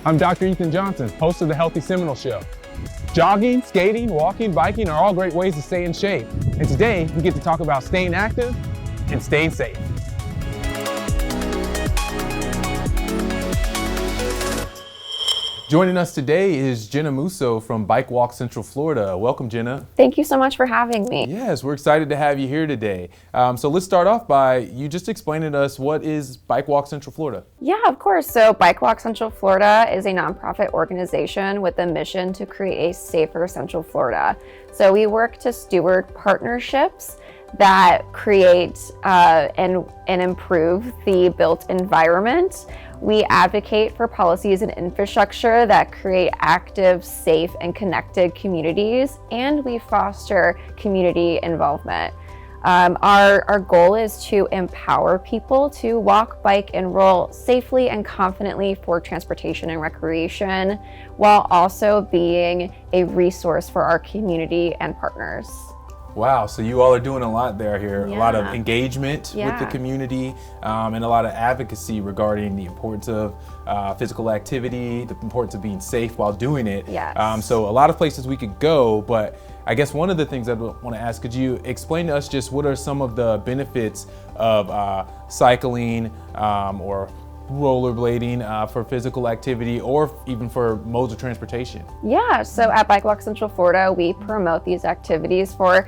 I'm Dr. Ethan Johnson, host of the Healthy Seminole Show. Jogging, skating, walking, biking are all great ways to stay in shape. And today, we get to talk about staying active and staying safe. Joining us today is Jenna Musso from Bike Walk Central Florida. Welcome, Jenna. Thank you so much for having me. Yes, we're excited to have you here today. So let's start off by you just explaining to us what is Bike Walk Central Florida. Yeah, of course. So Bike Walk Central Florida is a nonprofit organization with a mission to create a safer Central Florida. So we work to steward partnerships that create and improve the built environment. We advocate for policies and infrastructure that create active, safe, and connected communities, and we foster community involvement. Our goal is to empower people to walk, bike, and roll safely and confidently for transportation and recreation, while also being a resource for our community and partners. Wow, so you all are doing a lot here, Yeah. a lot of engagement with the Yeah. community and a lot of advocacy regarding the importance of physical activity, the importance of being safe while doing it. Yes. So a lot of places we could go, but I guess one of the things I want to ask, could you explain to us just what are some of the benefits of cycling or rollerblading for physical activity or even for modes of transportation? Yeah, so at Bike Walk Central Florida, we promote these activities for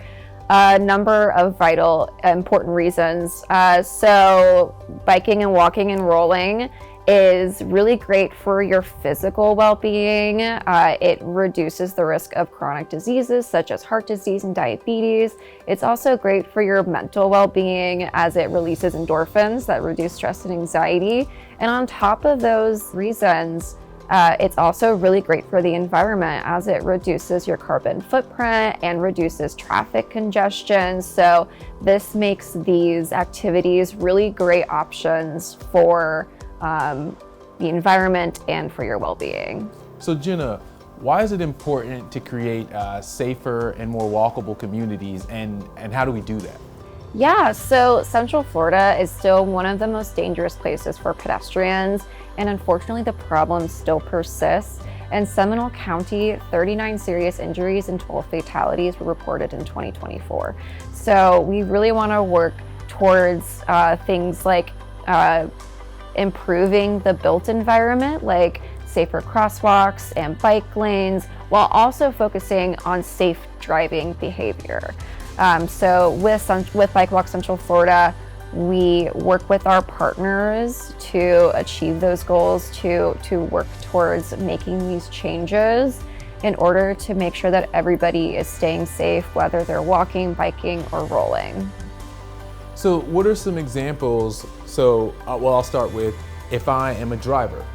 a number of vital, important reasons. So biking and walking and rolling is really great for your physical well-being. It reduces the risk of chronic diseases such as heart disease and diabetes. It's also great for your mental well-being as it releases endorphins that reduce stress and anxiety. And on top of those reasons, it's also really great for the environment as it reduces your carbon footprint and reduces traffic congestion. So this makes these activities really great options for the environment and for your well-being. So Jenna, why is it important to create safer and more walkable communities, and how do we do that? Yeah, so Central Florida is still one of the most dangerous places for pedestrians, and unfortunately the problem still persists. In Seminole County, 39 serious injuries and 12 fatalities were reported in 2024. So we really want to work towards things like improving the built environment, like safer crosswalks and bike lanes, while also focusing on safe driving behavior. So with Bike Walk Central Florida, we work with our partners to achieve those goals, to work towards making these changes in order to make sure that everybody is staying safe, whether they're walking, biking, or rolling. So what are some examples? So, I'll start with, if I am a driver,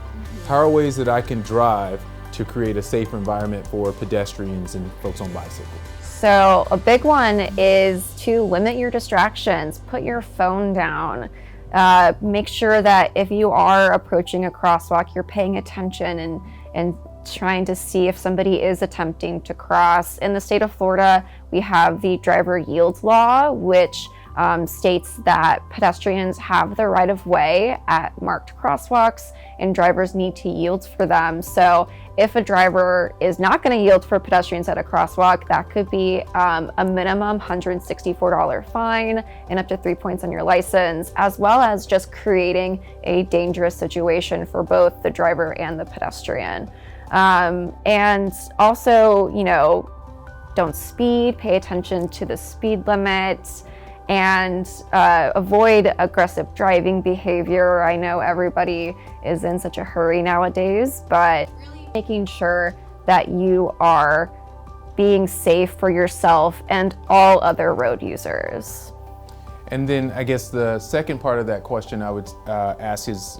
how are ways that I can drive to create a safer environment for pedestrians and folks on bicycles? So a big one is to limit your distractions, put your phone down. Make sure that if you are approaching a crosswalk, you're paying attention and trying to see if somebody is attempting to cross. In the state of Florida, we have the driver yield law, which states that pedestrians have the right of way at marked crosswalks and drivers need to yield for them. So if a driver is not going to yield for pedestrians at a crosswalk, that could be a minimum $164 fine and up to 3 points on your license, as well as just creating a dangerous situation for both the driver and the pedestrian. And also, don't speed, pay attention to the speed limit, and avoid aggressive driving behavior. I know everybody is in such a hurry nowadays, but really making sure that you are being safe for yourself and all other road users. And then I guess the second part of that question I would ask is,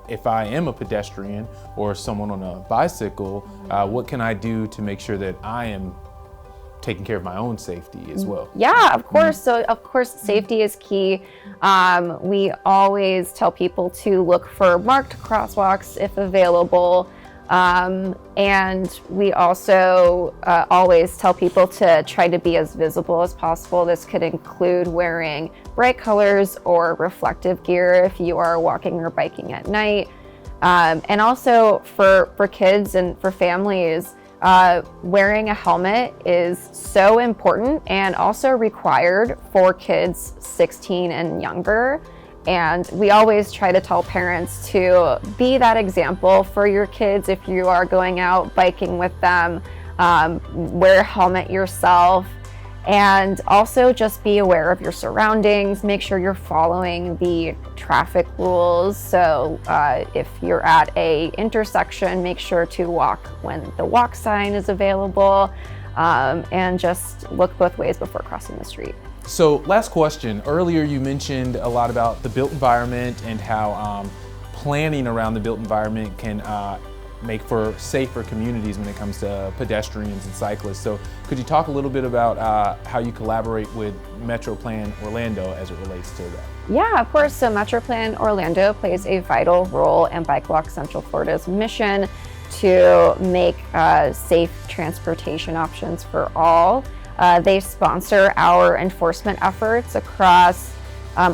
if I am a pedestrian or someone on a bicycle, what can I do to make sure that I am taking care of my own safety as well? Yeah, of course. So of course, safety is key. We always tell people to look for marked crosswalks if available. And we also always tell people to try to be as visible as possible. This could include wearing bright colors or reflective gear if you are walking or biking at night. And also for kids and for families, wearing a helmet is so important and also required for kids 16 and younger. And we always try to tell parents to be that example for your kids. If you are going out biking with them, wear a helmet yourself. And also just be aware of your surroundings. Make sure you're following the traffic rules. So if you're at a intersection, make sure to walk when the walk sign is available, and just look both ways before crossing the street. So last question, earlier you mentioned a lot about the built environment and how planning around the built environment can make for safer communities when it comes to pedestrians and cyclists. So could you talk a little bit about how you collaborate with Metro Plan Orlando as it relates to that? Yeah, of course. So Metro Plan Orlando plays a vital role in Bike Walk Central Florida's mission to make safe transportation options for all. They sponsor our enforcement efforts across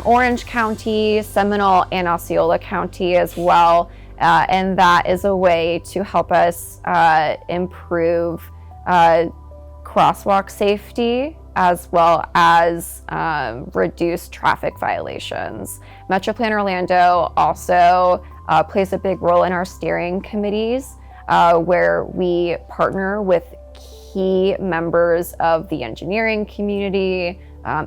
Orange County, Seminole, and Osceola County as well. And that is a way to help us improve crosswalk safety as well as reduce traffic violations. Metro Plan Orlando also plays a big role in our steering committees, where we partner with key members of the engineering community,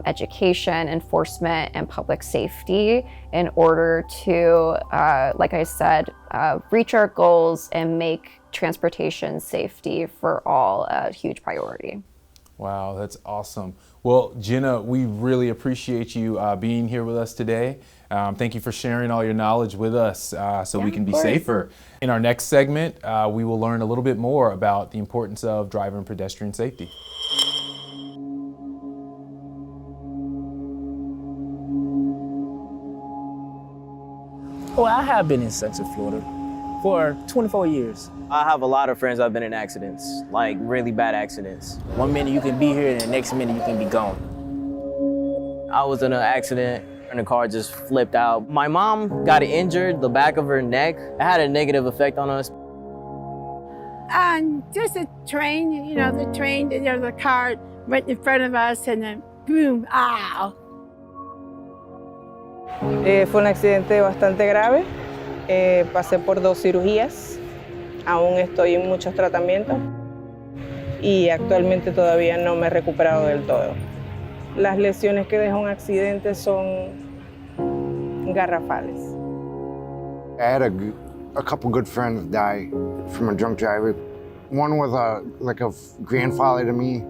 education, enforcement, and public safety in order to, like I said, reach our goals and make transportation safety for all a huge priority. Wow, that's awesome. Well, Jenna, we really appreciate you being here with us today. Thank you for sharing all your knowledge with us so we can be safer. In our next segment, we will learn a little bit more about the importance of driver and pedestrian safety. Well, I have been in Central Florida for 24 years. I have a lot of friends that have been in accidents, like really bad accidents. One minute you can be here and the next minute you can be gone. I was in an accident and the car just flipped out. My mom got injured, the back of her neck. It had a negative effect on us. Just a train, you know, the train, there was a car right in front of us and then boom, ow. Fue un accidente bastante grave, pasé por 2 cirugías, aún estoy en muchos tratamientos y actualmente todavía no me he recuperado del todo. Las lesiones que deja un accidente son garrafales. I had a couple good friends die from a drunk driver. One was like a grandfather to me.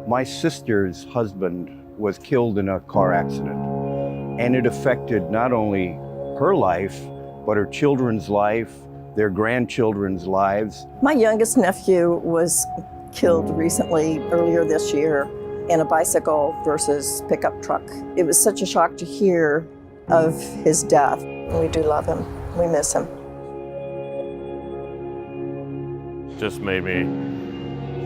My sister's husband was killed in a car accident, and it affected not only her life, but her children's life, their grandchildren's lives. My youngest nephew was killed recently, earlier this year, in a bicycle versus pickup truck. It was such a shock to hear of his death. We do love him. We miss him. Just made me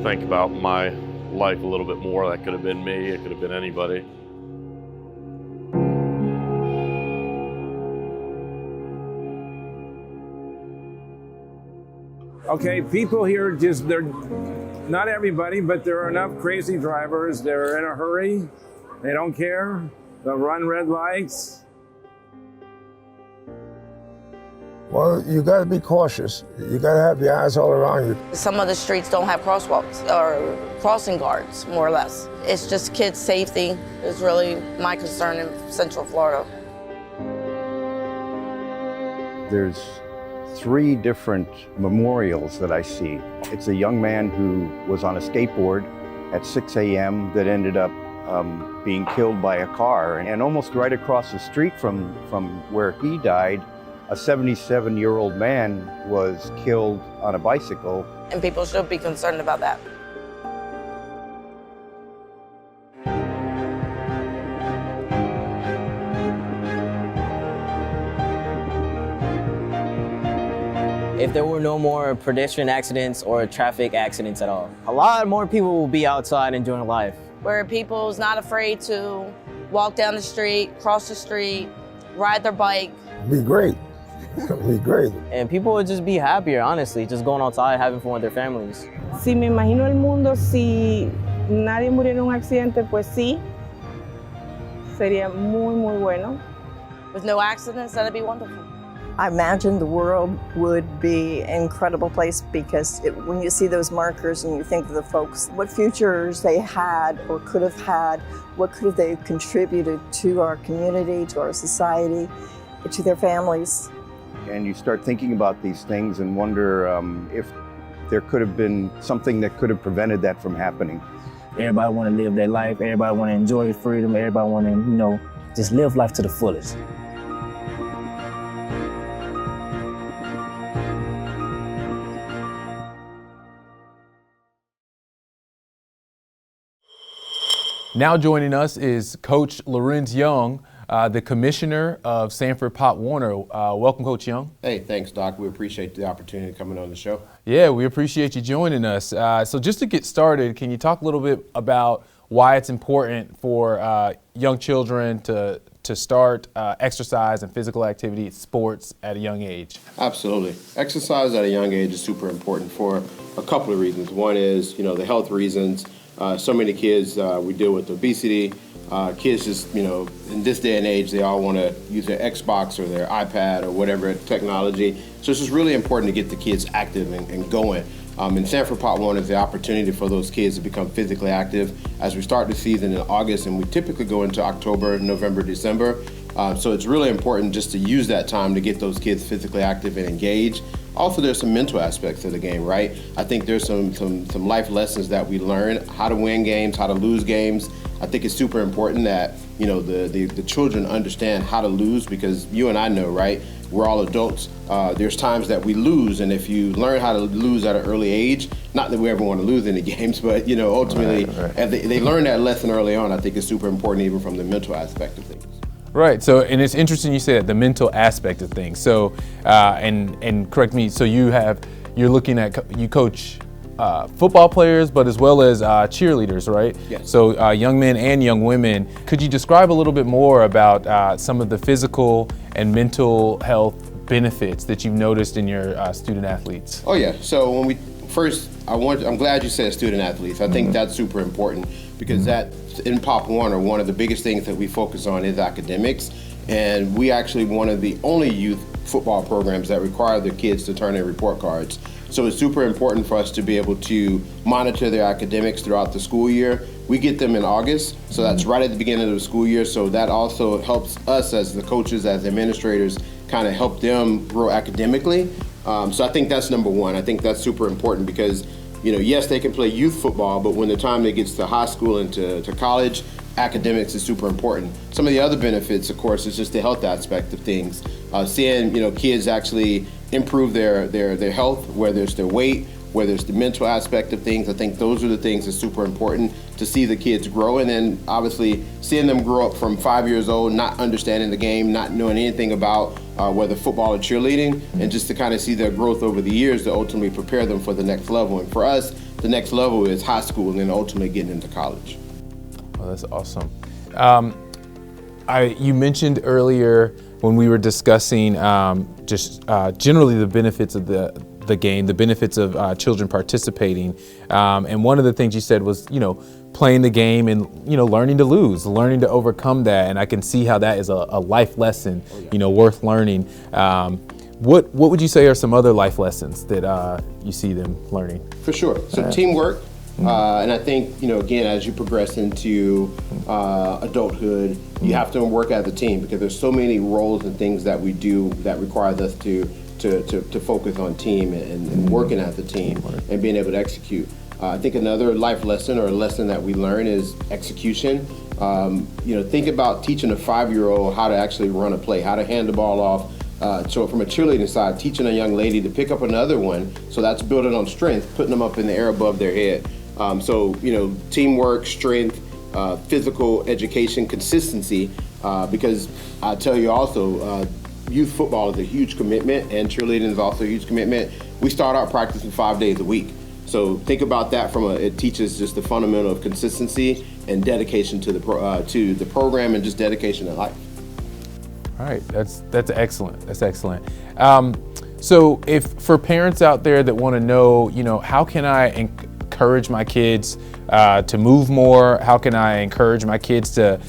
think about my life a little bit more. That could have been me, it could have been anybody. Okay, people here they're not everybody, but there are enough crazy drivers. They're in a hurry. They don't care. They'll run red lights. Well, you got to be cautious. You got to have your eyes all around you. Some of the streets don't have crosswalks or crossing guards, more or less. It's just kids' safety is really my concern in Central Florida. There's 3 different memorials that I see. It's a young man who was on a skateboard at 6 a.m. that ended up being killed by a car. And almost right across the street from where he died, a 77-year-old man was killed on a bicycle. And people should be concerned about that. If there were no more pedestrian accidents or traffic accidents at all, a lot more people will be outside enjoying life. Where people's not afraid to walk down the street, cross the street, ride their bike. Be great. It'd be great. And people would just be happier, honestly, just going outside, having fun with their families. Si me imagino el mundo si nadie muriera en un accidente, pues sí, sería muy, muy bueno. With no accidents, that'd be wonderful. I imagine the world would be an incredible place because when you see those markers and you think of the folks, what futures they had or could have had, what could have they contributed to our community, to our society, to their families. And you start thinking about these things and wonder if there could have been something that could have prevented that from happening. Everybody want to live their life. Everybody want to enjoy freedom. Everybody want to, just live life to the fullest. Now joining us is Coach Lorenz Young, the commissioner of Sanford Pop Warner. Welcome, Coach Young. Hey, thanks, Doc. We appreciate the opportunity coming on the show. Yeah, we appreciate you joining us. So just to get started, can you talk a little bit about why it's important for young children to start exercise and physical activity, sports at a young age? Absolutely. Exercise at a young age is super important for a couple of reasons. One is, the health reasons. So many kids, we deal with obesity. Kids just, in this day and age, they all want to use their Xbox or their iPad or whatever technology. So it's just really important to get the kids active and going. In Sanford Pop Warner is the opportunity for those kids to become physically active as we start the season in August, and we typically go into October, November, December. So it's really important just to use that time to get those kids physically active and engaged. Also, there's some mental aspects of the game, right? I think there's some life lessons that we learn, how to win games, how to lose games. I think it's super important that, the children understand how to lose, because you and I know, right? We're all adults. There's times that we lose, and if you learn how to lose at an early age, not that we ever want to lose any games, but, ultimately, if they learn that lesson early on, I think it's super important even from the mental aspect of things. Right. So, and it's interesting you say that, the mental aspect of things. So, and correct me. So you coach football players, but as well as cheerleaders, right? Yes. So young men and young women. Could you describe a little bit more about some of the physical and mental health benefits that you've noticed in your student athletes? Oh yeah. So I'm glad you said student athletes. I think that's super important, because that in Pop Warner, one of the biggest things that we focus on is academics, and we actually one of the only youth football programs that require their kids to turn in report cards. So it's super important for us to be able to monitor their academics throughout the school year. We get them in August, so that's right at the beginning of the school year. So that also helps us as the coaches, as administrators, kind of help them grow academically. So I think that's number one. I think that's super important because, yes, they can play youth football, but when the time it gets to high school and to college, academics is super important. Some of the other benefits, of course, is just the health aspect of things. Seeing, kids actually improve their health, whether it's their weight, whether it's the mental aspect of things. I think those are the things that's super important to see the kids grow. And then obviously seeing them grow up from 5 years old, not understanding the game, not knowing anything about whether football or cheerleading, and just to kind of see their growth over the years to ultimately prepare them for the next level. And for us, the next level is high school and then ultimately getting into college. Oh, that's awesome. You mentioned earlier when we were discussing generally the benefits of the game, the benefits of children participating, and one of the things you said was, playing the game and, learning to lose, learning to overcome that, and I can see how that is a life lesson, worth learning. What would you say are some other life lessons that you see them learning? For sure. So teamwork. And I think, again, as you progress into adulthood, you have to work as a team, because there's so many roles and things that we do that requires us to focus on team and working as a team and being able to execute. I think another life lesson or a lesson that we learn is execution. Think about teaching a 5-year-old how to actually run a play, how to hand the ball off. So from a cheerleading side, teaching a young lady to pick up another one, so that's building on strength, putting them up in the air above their head. So teamwork, strength, physical education, consistency, because I tell you also, youth football is a huge commitment, and cheerleading is also a huge commitment. We start our practice in 5 days a week. So think about that it teaches just the fundamental of consistency and dedication to the program and just dedication to life. All right, that's excellent. That's excellent. So if for parents out there that want to know, how can I encourage my kids to move more? How can I encourage my kids to,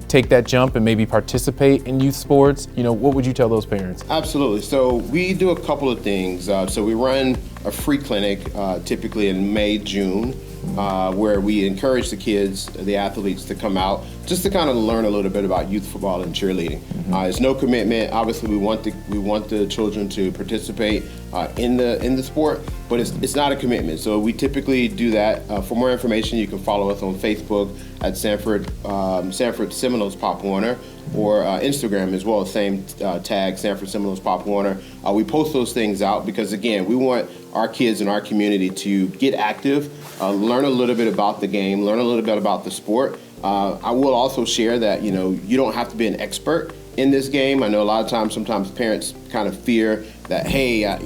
take that jump and maybe participate in youth sports? What would you tell those parents? Absolutely. So we do a couple of things. So we run a free clinic typically in May, June, where we encourage the kids, the athletes, to come out just to kind of learn a little bit about youth football and cheerleading. It's no commitment. Obviously, we want the children to participate in the sport, but it's not a commitment. So we typically do that. For more information, you can follow us on Facebook at Sanford Seminoles Pop Warner, or Instagram as well, same tag, Sanford Seminoles Pop Warner. We post those things out because, again, we want our kids in our community to get active, learn a little bit about the game, learn a little bit about the sport. I will also share that, you don't have to be an expert in this game. I know a lot of times, sometimes parents kind of fear that, hey, I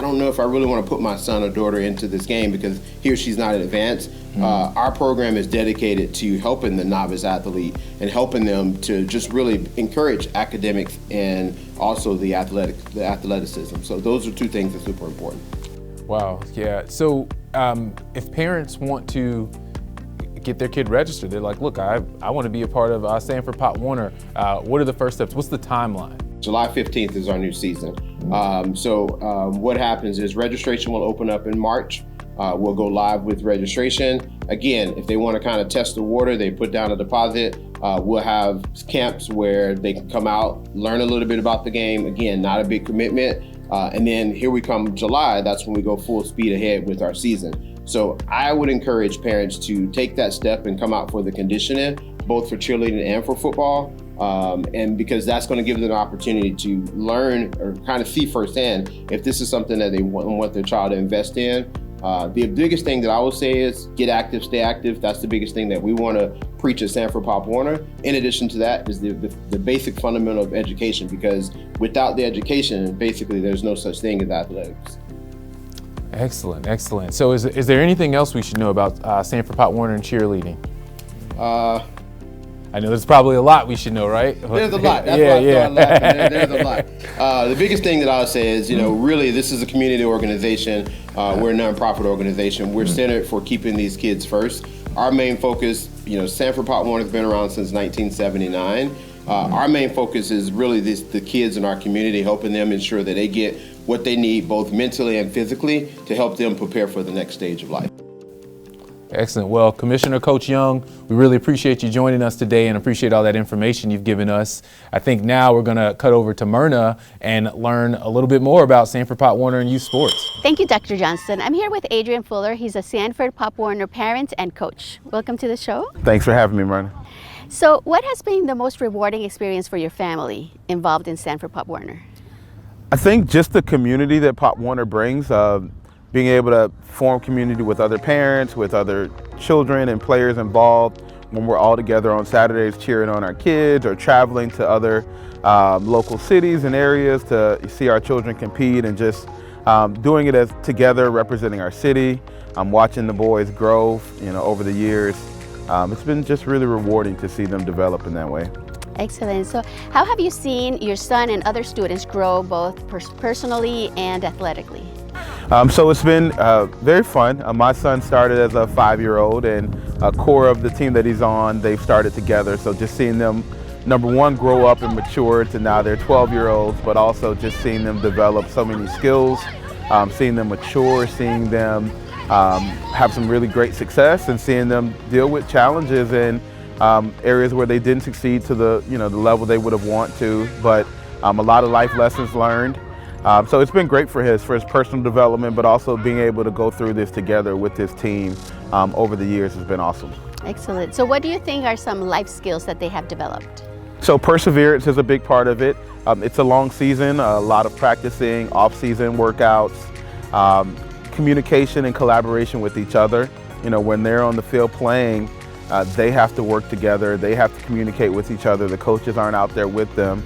don't know if I really want to put my son or daughter into this game because he or she's not advanced. Our program is dedicated to helping the novice athlete and helping them to just really encourage academics and also the athleticism. So those are two things that's super important. Wow, yeah. So if parents want to get their kid registered, they're like, look, I want to be a part of Sanford Pop Warner. What are the first steps? What's the timeline? July 15th is our new season. What happens is registration will open up in March. We'll go live with registration. Again, if they want to kind of test the water, they put down a deposit. We'll have camps where they can come out, learn a little bit about the game. Again, not a big commitment. And then here we come July, that's when we go full speed ahead with our season. So I would encourage parents to take that step and come out for the conditioning, both for cheerleading and for football. And because that's going to give them an opportunity to learn or kind of see firsthand if this is something that they want their child to invest in. The biggest thing that I would say is get active, stay active. That's the biggest thing that we want to preach at Sanford Pop Warner. In addition to that is the basic fundamental of education, because without the education, basically there's no such thing as athletics. Excellent, excellent. So is there anything else we should know about Sanford Pop Warner and cheerleading? I know there's probably a lot we should know, right? There's a lot. That's why I started laughing. There's a lot. The biggest thing that I would say is, really this is a community organization. We're a nonprofit organization. We're centered for keeping these kids first. Our main focus, Sanford Pop Warner has been around since 1979. Our main focus is really the kids in our community, helping them ensure that they get what they need both mentally and physically to help them prepare for the next stage of life. Excellent. Well, Commissioner Coach Young, we really appreciate you joining us today and appreciate all that information you've given us. I think now we're going to cut over to Myrna and learn a little bit more about Sanford Pop Warner and youth sports. Thank you, Dr. Johnston. I'm here with Adrian Fuller. He's a Sanford Pop Warner parent and coach. Welcome to the show. Thanks for having me, Myrna. So what has been the most rewarding experience for your family involved in Sanford Pop Warner? I think just the community that Pop Warner brings, being able to form community with other parents, with other children and players involved when we're all together on Saturdays cheering on our kids or traveling to other local cities and areas to see our children compete, and just doing it as together, representing our city, watching the boys grow, over the years. It's been just really rewarding to see them develop in that way. Excellent. So how have you seen your son and other students grow both personally and athletically? So it's been very fun. My son started as a 5-year-old, and a core of the team that he's on, they've started together. So just seeing them, number one, grow up and mature to now they're 12-year-olds, but also just seeing them develop so many skills, seeing them mature, seeing them have some really great success, and seeing them deal with challenges in areas where they didn't succeed to the the level they would have wanted to, but a lot of life lessons learned. So it's been great for his personal development, but also being able to go through this together with his team over the years has been awesome. Excellent. So what do you think are some life skills that they have developed? So perseverance is a big part of it. It's a long season, a lot of practicing, off-season workouts, communication and collaboration with each other. When they're on the field playing, they have to work together, they have to communicate with each other. The coaches aren't out there with them.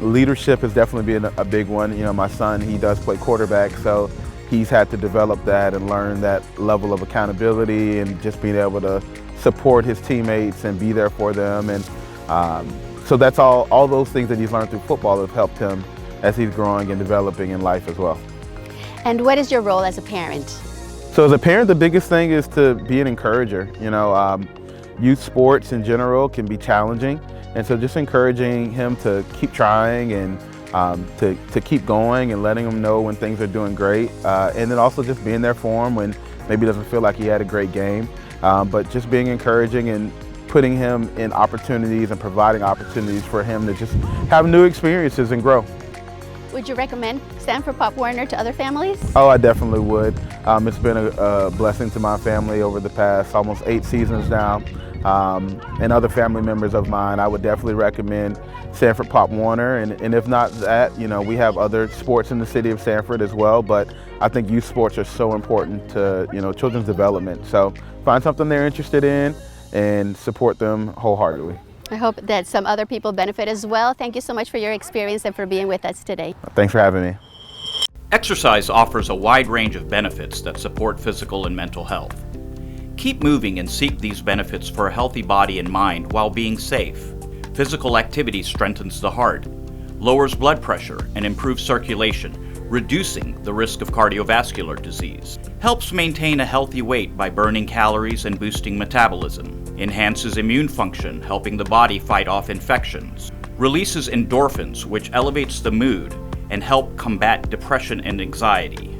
Leadership has definitely been a big one. My son, he does play quarterback, so he's had to develop that and learn that level of accountability and just being able to support his teammates and be there for them. And So that's all those things that he's learned through football have helped him as he's growing and developing in life as well. And what is your role as a parent? So as a parent, the biggest thing is to be an encourager. Youth sports in general can be challenging, and so just encouraging him to keep trying and to keep going and letting him know when things are doing great, and then also just being there for him when maybe doesn't feel like he had a great game, but just being encouraging and putting him in opportunities and providing opportunities for him to just have new experiences and grow. Would you recommend Sanford Pop Warner to other families? Oh, I definitely would. It's been a blessing to my family over the past almost 8 seasons now. And other family members of mine, I would definitely recommend Sanford Pop Warner. And if not that, we have other sports in the city of Sanford as well, but I think youth sports are so important to, children's development. So find something they're interested in and support them wholeheartedly. I hope that some other people benefit as well. Thank you so much for your experience and for being with us today. Thanks for having me. Exercise offers a wide range of benefits that support physical and mental health. Keep moving and seek these benefits for a healthy body and mind while being safe. Physical activity strengthens the heart, lowers blood pressure, and improves circulation, reducing the risk of cardiovascular disease. Helps maintain a healthy weight by burning calories and boosting metabolism. Enhances immune function, helping the body fight off infections. Releases endorphins, which elevates the mood and help combat depression and anxiety.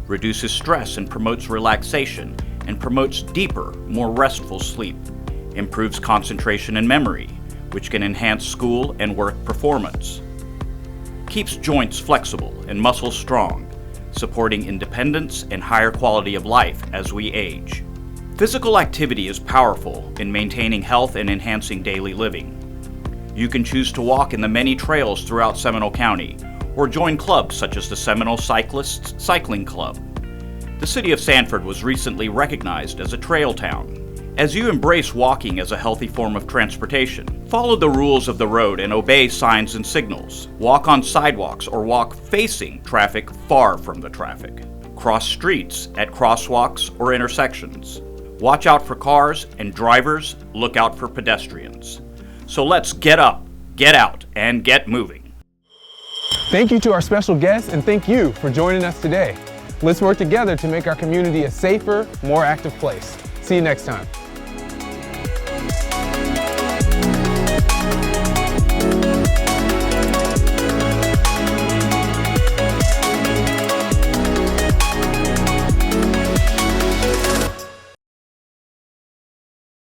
Reduces stress and promotes relaxation, and promotes deeper, more restful sleep. Improves concentration and memory, which can enhance school and work performance. Keeps joints flexible and muscles strong, supporting independence and higher quality of life as we age. Physical activity is powerful in maintaining health and enhancing daily living. You can choose to walk in the many trails throughout Seminole County, or join clubs such as the Seminole Cyclists Cycling Club. The city of Sanford was recently recognized as a trail town. As you embrace walking as a healthy form of transportation, follow the rules of the road and obey signs and signals. Walk on sidewalks or walk facing traffic far from the traffic. Cross streets at crosswalks or intersections. Watch out for cars, and drivers, look out for pedestrians. So let's get up, get out, and get moving. Thank you to our special guests, and thank you for joining us today. Let's work together to make our community a safer, more active place. See you next time.